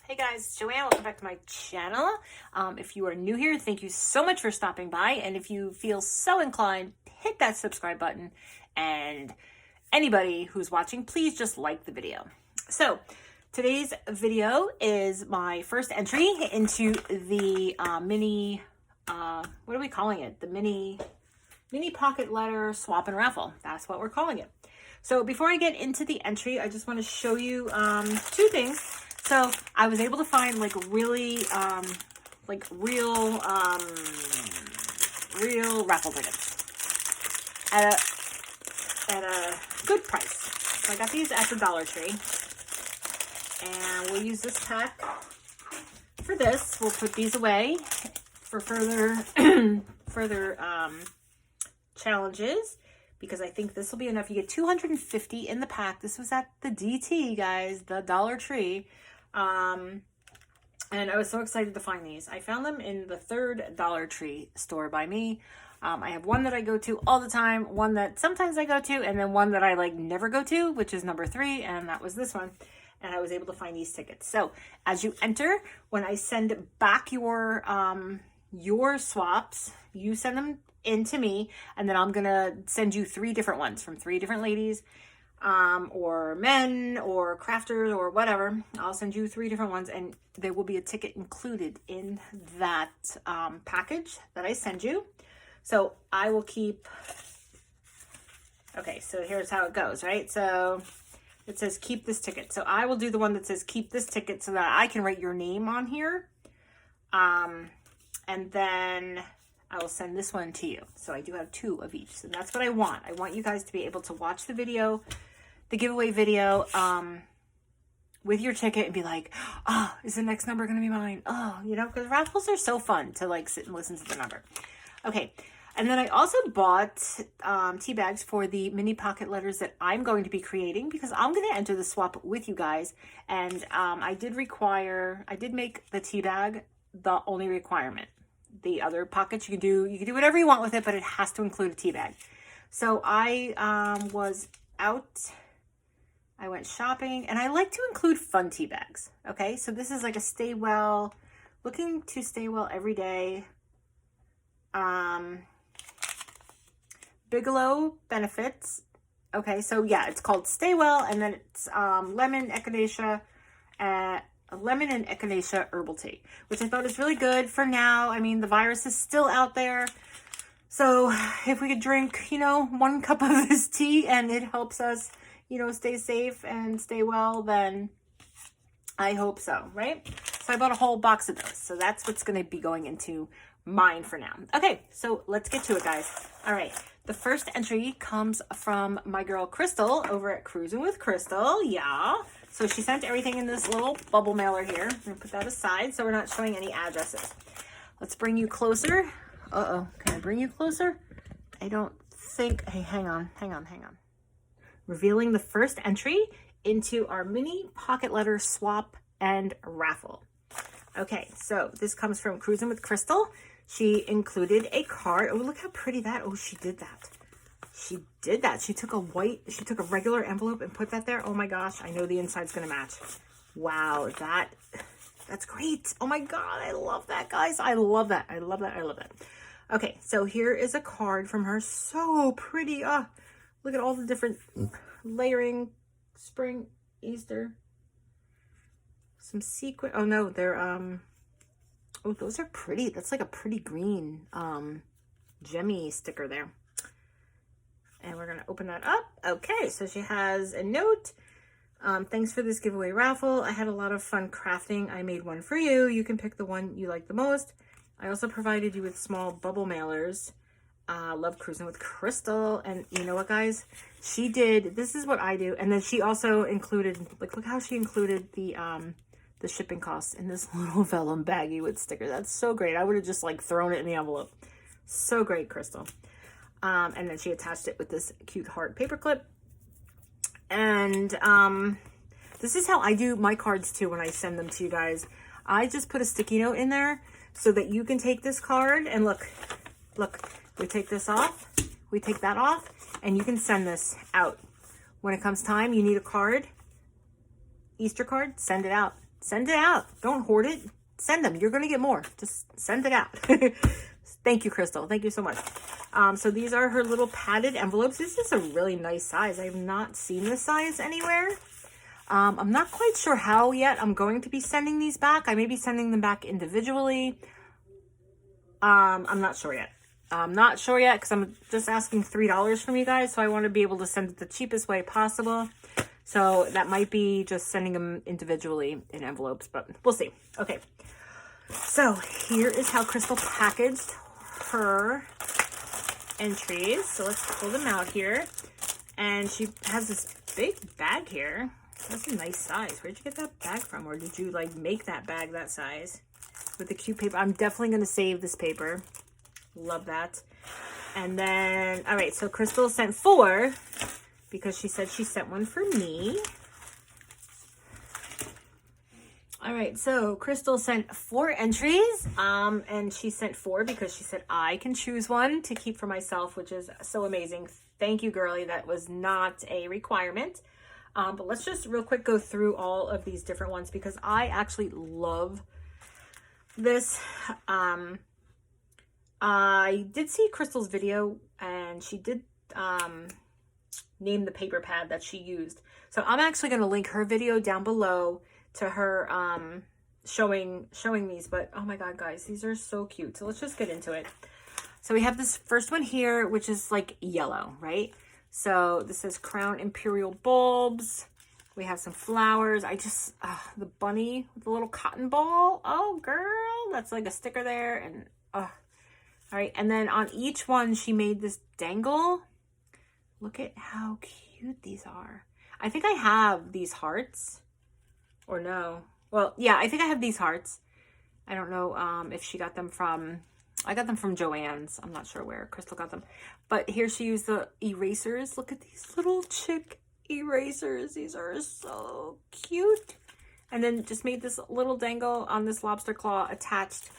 Hey guys, it's Joanne. Welcome back to my channel. If you are new here, thank you so much for stopping by. And if you feel so inclined, hit that subscribe button. And anybody who's watching, please just like the video. So today's video is my first entry into the mini, what are we calling it? The mini pocket letter swap and raffle. That's what we're calling it. So before I get into the entry, I just want to show you two things. So I was able to find like really, real raffle tickets at a good price. So I got these at the Dollar Tree, and we'll use this pack for this. We'll put these away for further challenges, because I think this will be enough. You get 250 in the pack. This was at the DT, guys, the Dollar Tree. And I was so excited to find these. I found them in the third Dollar Tree store by me. I have one that I go to all the time, one that sometimes I go to, and then one that I like never go to, which is number 3, and that was this one. And I was able to find these tickets. So as you enter, when I send back your swaps, you send them in to me, and then I'm gonna send you 3 different ones from 3 different ladies, or men, or crafters, or whatever. I'll send you 3 different ones, and there will be a ticket included in that package that I send you. So I will keep, okay, so here's how it goes, right? So it says keep this ticket. So I will do the one that says keep this ticket so that I can write your name on here. And then I will send this one to you. So I do have 2 of each. So that's what I want. I want you guys to be able to watch the video, the giveaway video, with your ticket and be like, oh, is the next number going to be mine? Oh, you know, because raffles are so fun to like sit and listen to the number. Okay. And then I also bought tea bags for the mini pocket letters that I'm going to be creating, because I'm going to enter the swap with you guys. And I did make the tea bag the only requirement. The other pockets, you can do whatever you want with it, but it has to include a tea bag. So I was out, I went shopping, and I like to include fun tea bags. Okay, so this is like a looking to stay well every day. Bigelow Benefits. Okay, so yeah, it's called Stay Well, and then it's lemon and echinacea herbal tea, which I thought is really good for now. I mean, the virus is still out there. So if we could drink, 1 cup of this tea and it helps us, stay safe and stay well, then I hope so, right? So I bought a whole box of those. So that's what's going to be going into mine for now. Okay, so let's get to it, guys. All right. The first entry comes from my girl Crystal over at Cruising with Crystal. Yeah. So she sent everything in this little bubble mailer here. I'm going to put that aside so we're not showing any addresses. Let's bring you closer. Uh-oh. Can I bring you closer? I don't think. Hey, hang on. Revealing the first entry into our mini pocket letter swap and raffle. Okay, so this comes from Cruising with Crystal. She included a card. Oh, look how pretty that. Oh, she did that. She took a regular envelope and put that there. Oh my gosh, I know the inside's gonna match. Wow, that's great. Oh my God, I love that, guys. I love that. Okay, so here is a card from her. So pretty. Look at all the different layering, spring, Easter. Some sequin. Oh no, they're oh, those are pretty. That's like a pretty green gemmy sticker there. And we're going to open that up. Okay, so she has a note. Thanks for this giveaway raffle. I had a lot of fun crafting. I made one for you. You can pick the one you like the most. I also provided you with small bubble mailers. Love Cruising with Crystal. And you know what, guys? She did. This is what I do. And then she also included, like, look how she included the shipping costs in this little vellum baggie with stickers. That's so great. I would have just like thrown it in the envelope. So great, Crystal. And then she attached it with this cute heart paperclip. And this is how I do my cards too when I send them to you guys. I just put a sticky note in there so that you can take this card and look, we take this off, we take that off, and you can send this out. When it comes time, you need a card, Easter card, send it out. Send it out. Don't hoard it. Send them. You're going to get more. Just send it out. Thank you, Crystal. Thank you so much. So these are her little padded envelopes. This is a really nice size. I have not seen this size anywhere. I'm not quite sure how yet I'm going to be sending these back. I may be sending them back individually. I'm not sure yet. I'm not sure yet because I'm just asking $3 from you guys. So I want to be able to send it the cheapest way possible. So that might be just sending them individually in envelopes, but we'll see. Okay. So here is how Crystal packaged her entries. So let's pull them out here. And she has this big bag here. That's a nice size. Where'd you get that bag from? Or did you like make that bag that size with the cute paper? I'm definitely going to save this paper. Love that. And then, all right, so Crystal sent 4 because she said she sent one for me. All right, so Crystal sent 4 entries, and she sent 4 because she said I can choose one to keep for myself, which is so amazing. Thank you, girlie. That was not a requirement. But let's just real quick go through all of these different ones because I actually love this. I did see Crystal's video, and she did name the paper pad that she used. So I'm actually going to link her video down below to her showing these. But oh my god, guys, these are so cute. So let's just get into it. So we have this first one here, which is like yellow, right? So this is Crown Imperial Bulbs. We have some flowers. I just the bunny with the little cotton ball. Oh girl, that's like a sticker there. And all right, and then on each one she made this dangle. Look at how cute these are. I think I have these hearts. Or no. Well, yeah, I think I have these hearts. I don't know if she got them from... I got them from Joann's. I'm not sure where Crystal got them. But here she used the erasers. Look at these little chick erasers. These are so cute. And then just made this little dangle on this lobster claw attached.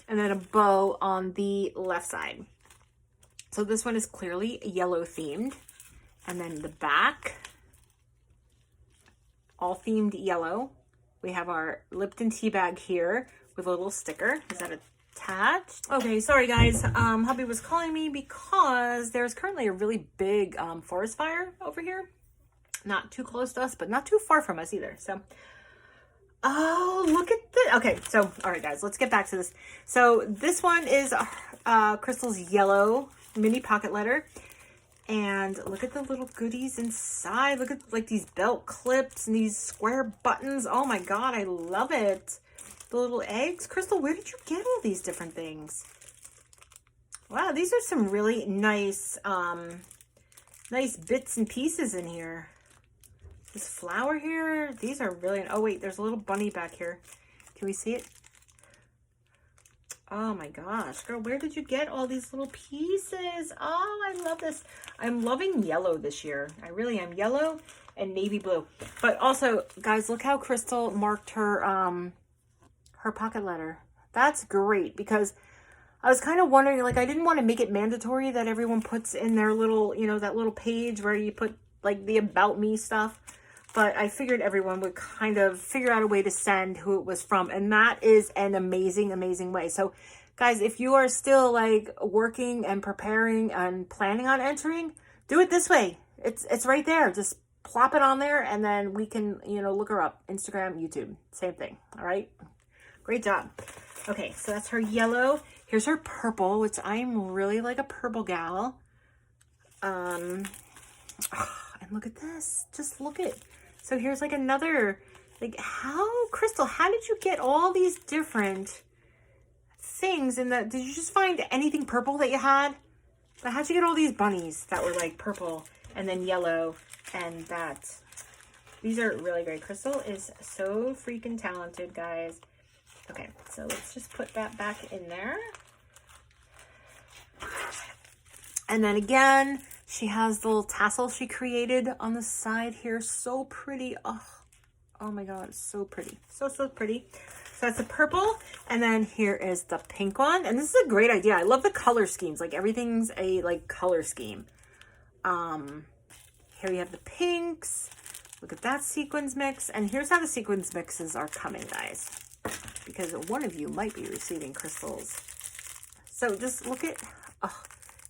And then a bow on the left side. So this one is clearly yellow themed. And then the back, all themed yellow. We have our Lipton tea bag here with a little sticker. Is that attached? Okay, sorry guys. Hubby was calling me because there's currently a really big forest fire over here. Not too close to us, but not too far from us either. So, oh, look at this. Okay, so, all right guys, let's get back to this. So this one is Crystal's yellow mini pocket letter. And look at the little goodies inside. Look at like these belt clips and these square buttons. Oh my god, I love it. The little eggs. Crystal, where did you get all these different things? Wow, these are some really nice nice bits and pieces in here. This flower here, these are really... Oh wait, there's a little bunny back here. Can we see it? Oh my gosh, girl, where did you get all these little pieces? Oh, I love this. I'm loving yellow this year. I really am. Yellow and navy blue. But also, guys, look how Crystal marked her her pocket letter. That's great because I was kind of wondering, like, I didn't want to make it mandatory that everyone puts in their little, you know, that little page where you put like the about me stuff. But I figured everyone would kind of figure out a way to send who it was from. And that is an amazing, amazing way. So, guys, if you are still, like, working and preparing and planning on entering, do it this way. It's right there. Just plop it on there, and then we can, you know, look her up. Instagram, YouTube. Same thing. All right? Great job. Okay, so that's her yellow. Here's her purple, which I'm really, like, a purple gal. And look at this. Just look at... So here's like another, like, how, Crystal, how did you get all these different things in that? Did you just find anything purple that you had? But how'd you get all these bunnies that were like purple and then yellow and that? These are really great. Crystal is so freaking talented, guys. Okay, so let's just put that back in there. And then again, she has the little tassel she created on the side here. So pretty. Oh my god, so pretty. So pretty. So that's the purple. And then here is the pink one. And this is a great idea. I love the color schemes. Like, everything's a, like, color scheme. Here you have the pinks. Look at that sequins mix. And here's how the sequins mixes are coming, guys, because one of you might be receiving crystals. So just look at, oh,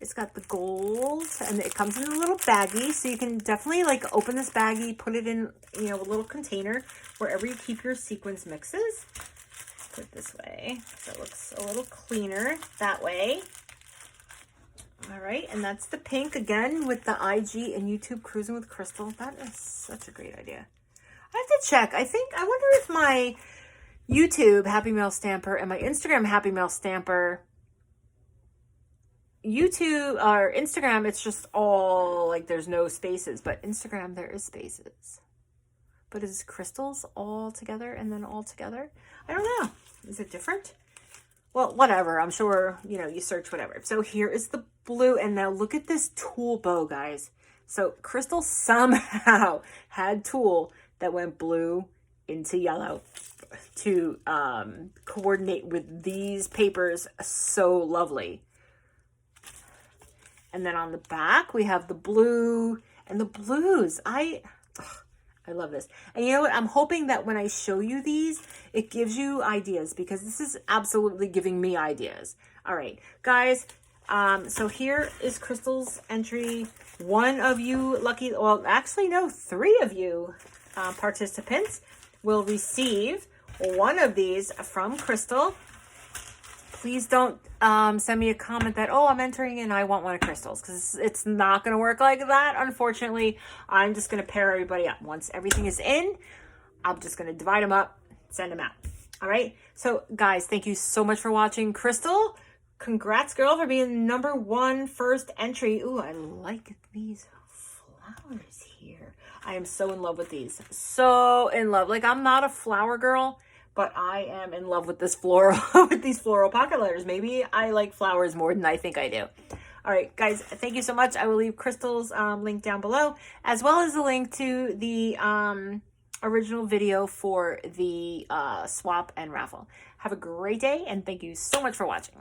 it's got the gold, and it comes in a little baggie, so you can definitely like open this baggie, put it in, you know, a little container wherever you keep your sequins mixes. Let's put it this way so it looks a little cleaner that way. All right, and that's the pink again with the IG and YouTube Cruising with Crystal. That is such a great idea. I have to check. I wonder if my YouTube Happy Mail Stamper and my Instagram Happy Mail Stamper, YouTube or Instagram, it's just all like there's no spaces, but Instagram there is spaces. But is crystals all together and then all together? I don't know. Is it different? Well, whatever. I'm sure, you know, you search whatever. So here is the blue, and now look at this tulle bow, guys. So Crystal somehow had tulle that went blue into yellow to coordinate with these papers. So lovely. And then on the back, we have the blue and the blues. I love this. And you know what? I'm hoping that when I show you these, it gives you ideas, because this is absolutely giving me ideas. All right, guys. So here is Crystal's entry. One of you lucky, well, actually, no, 3 of you participants will receive one of these from Crystal. Please don't send me a comment that, oh, I'm entering and I want one of Crystal's, because it's not going to work like that. Unfortunately, I'm just going to pair everybody up. Once everything is in, I'm just going to divide them up, send them out. All right. So guys, thank you so much for watching. Crystal, congrats, girl, for being #1 first entry. Ooh, I like these flowers here. I am so in love with these. So in love. Like, I'm not a flower girl, but I am in love with this floral, with these floral pocket letters. Maybe I like flowers more than I think I do. All right, guys, thank you so much. I will leave Crystal's link down below, as well as the link to the original video for the swap and raffle. Have a great day, and thank you so much for watching.